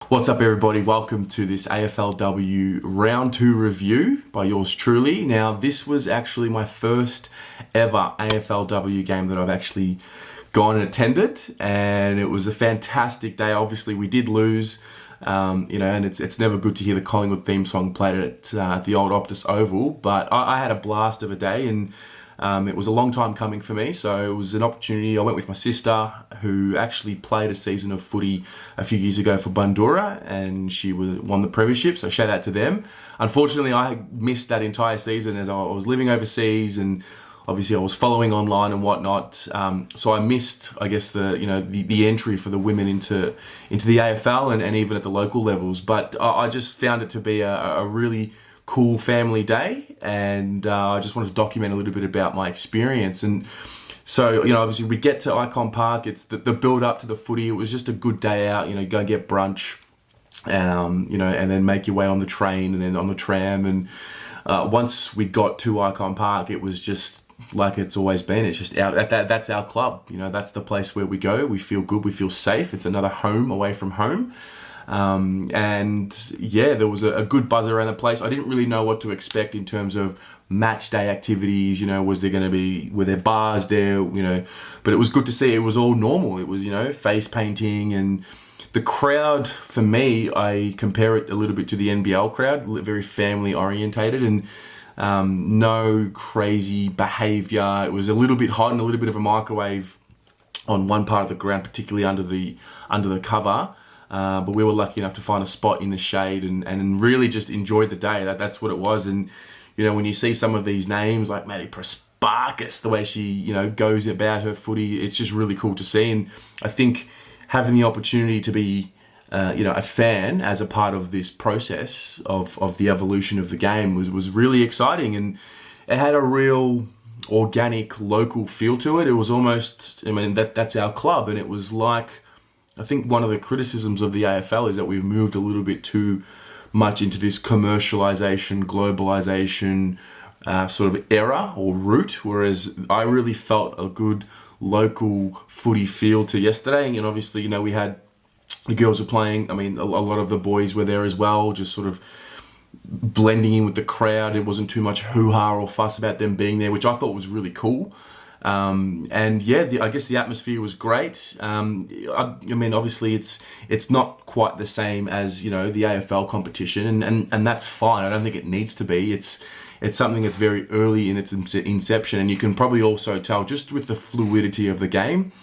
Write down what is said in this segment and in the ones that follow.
What's up, everybody? Welcome to this AFLW Round 2 review by yours truly. Now, this was actually my first ever AFLW game that I've actually gone and attended, and it was a fantastic day. Obviously, we did lose, and it's never good to hear the Collingwood theme song played at the old Optus Oval, but I had a blast of a day, and it was a long time coming for me, so it was an opportunity. I went with my sister, who actually played a season of footy a few years ago for Bundoora, and she won the premiership, so shout out to them. Unfortunately, I missed that entire season as I was living overseas, and obviously I was following online and whatnot. So I missed, I guess, the entry for the women into the AFL and even at the local levels. But I just found it to be a really cool family day, and I just wanted to document a little bit about my experience. And so, obviously we get to Icon Park. It's the build up to the footy. It was just a good day out. Go and get brunch, and then make your way on the train and then on the tram. And once we got to Icon Park, it was just like it's always been. It's just that's our club. That's the place where we go. We feel good. We feel safe. It's another home away from home. There was a good buzz around the place. I didn't really know what to expect in terms of match day activities. Were there bars there? But it was good to see it was all normal. It was, face painting, and the crowd, for me, I compare it a little bit to the NBL crowd, very family orientated, and no crazy behavior. It was a little bit hot and a little bit of a microwave on one part of the ground, particularly under the cover. But we were lucky enough to find a spot in the shade and really just enjoyed the day. That's what it was. And, when you see some of these names like Maddie Prasparkas, the way she, goes about her footy, it's just really cool to see. And I think having the opportunity to be, a fan as a part of this process of the evolution of the game was really exciting. And it had a real organic local feel to it. It was almost, that's our club. And it was like, I think one of the criticisms of the AFL is that we've moved a little bit too much into this commercialization, globalization sort of era or route, whereas I really felt a good local footy feel to yesterday. And obviously, we had the girls were playing. A lot of the boys were there as well, just sort of blending in with the crowd. It wasn't too much hoo-ha or fuss about them being there, which I thought was really cool. I guess the atmosphere was great. Obviously it's not quite the same as, the AFL competition, and that's fine. I don't think it needs to be. It's something that's very early in its inception, and you can probably also tell just with the fluidity of the game,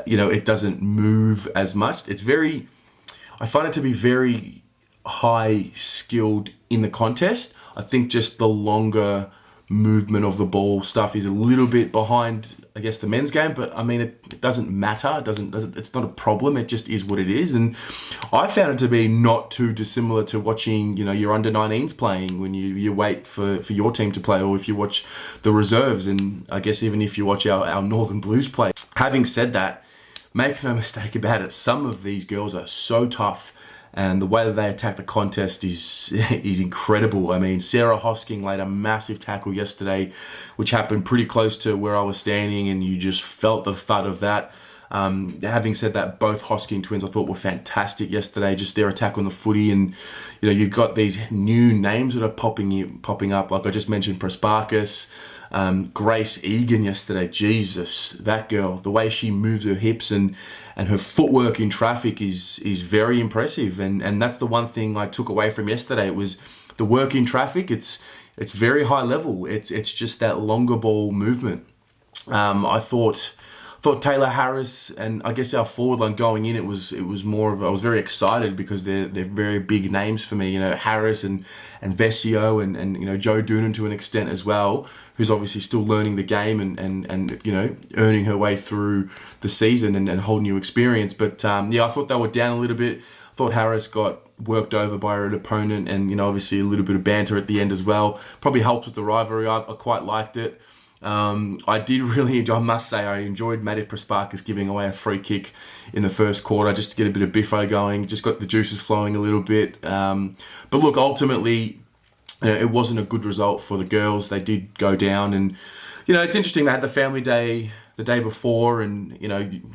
it doesn't move as much. I find it to be very high skilled in the contest. I think just the longer movement of the ball stuff is a little bit behind, I guess, the men's game, but it doesn't matter. It's not a problem. It just is what it is. And I found it to be not too dissimilar to watching, your under 19s playing when you wait for your team to play, or if you watch the reserves, and I guess even if you watch our Northern Blues play. Having said that, make no mistake about it, some of these girls are so tough. And the way that they attack the contest is incredible. Sarah Hosking laid a massive tackle yesterday, which happened pretty close to where I was standing, and you just felt the thud of that. Having said that, both Hosking twins I thought were fantastic yesterday, just their attack on the footy. And, you've got these new names that are popping up, like I just mentioned, Prasparkas, Grace Egan yesterday. Jesus, that girl, the way she moves her hips and her footwork in traffic is very impressive. And that's the one thing I took away from yesterday. It was the work in traffic. It's very high level. It's just that longer ball movement. I thought Taylor Harris, and I guess our forward line going in, it was more of, I was very excited because they're very big names for me. Harris and Vesio and Joe Doonan to an extent as well, who's obviously still learning the game and earning her way through the season and a whole new experience. But I thought they were down a little bit. I thought Harris got worked over by her opponent, and obviously a little bit of banter at the end as well. Probably helped with the rivalry. I quite liked it. I must say, I enjoyed Maddie Prasparkas giving away a free kick in the first quarter just to get a bit of biffo going, just got the juices flowing a little bit. But look, ultimately, it wasn't a good result for the girls. They did go down, and it's interesting. They had the family day the day before, and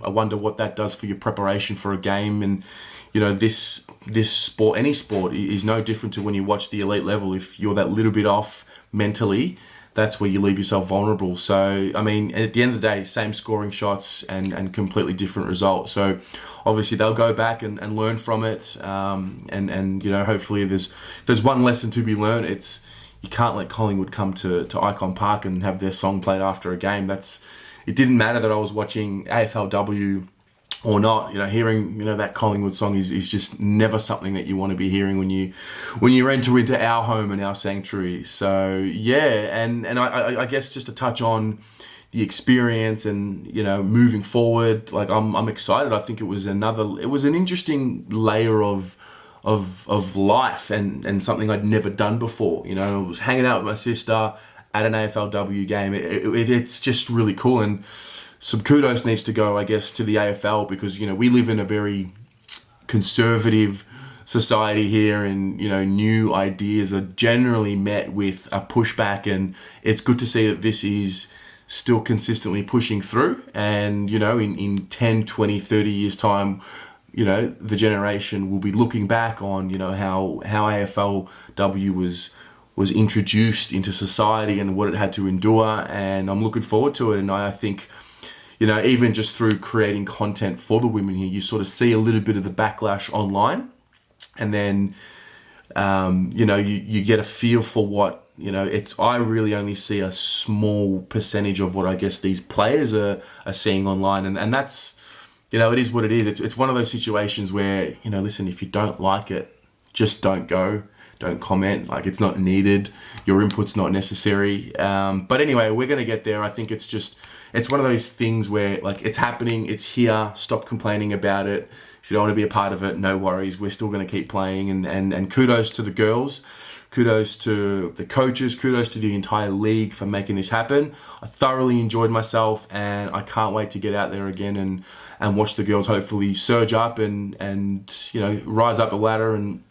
I wonder what that does for your preparation for a game. And this sport, any sport, is no different to when you watch the elite level. If you're that little bit off mentally, that's where you leave yourself vulnerable. So, I mean, at the end of the day, same scoring shots and completely different results. So, obviously, they'll go back and learn from it. And hopefully, there's one lesson to be learned. It's you can't let Collingwood come to Icon Park and have their song played after a game. It didn't matter that I was watching AFLW or not. Hearing that Collingwood song is just never something that you want to be hearing when you enter into our home and our sanctuary. So yeah, and I guess just to touch on the experience and moving forward, like I'm excited. I think it was an interesting layer of life and something I'd never done before. I was hanging out with my sister at an AFLW game. It's just really cool, and some kudos needs to go, I guess, to the AFL, because we live in a very conservative society here, and new ideas are generally met with a pushback, and it's good to see that this is still consistently pushing through. And in 10, 20, 30 years time, the generation will be looking back on how AFLW was introduced into society and what it had to endure, and I'm looking forward to it. And I think even just through creating content for the women here, you sort of see a little bit of the backlash online, and then you get a feel for what I really only see a small percentage of what I guess these players are seeing online, and that's it is what it is. It's one of those situations where listen, if you don't like it, just don't go. Don't comment. Like, it's not needed. Your input's not necessary. But anyway, we're going to get there. I think it's one of those things where, like, it's happening. It's here. Stop complaining about it. If you don't want to be a part of it, no worries. We're still going to keep playing. And kudos to the girls. Kudos to the coaches. Kudos to the entire league for making this happen. I thoroughly enjoyed myself, and I can't wait to get out there again and watch the girls hopefully surge up and rise up the ladder and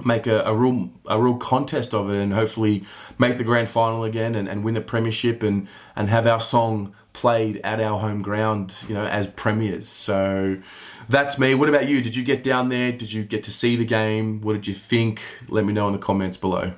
make a real contest of it, and hopefully make the grand final again and win the premiership and have our song played at our home ground, as premiers. So that's me. What about you? Did you get down there? Did you get to see the game? What did you think? Let me know in the comments below.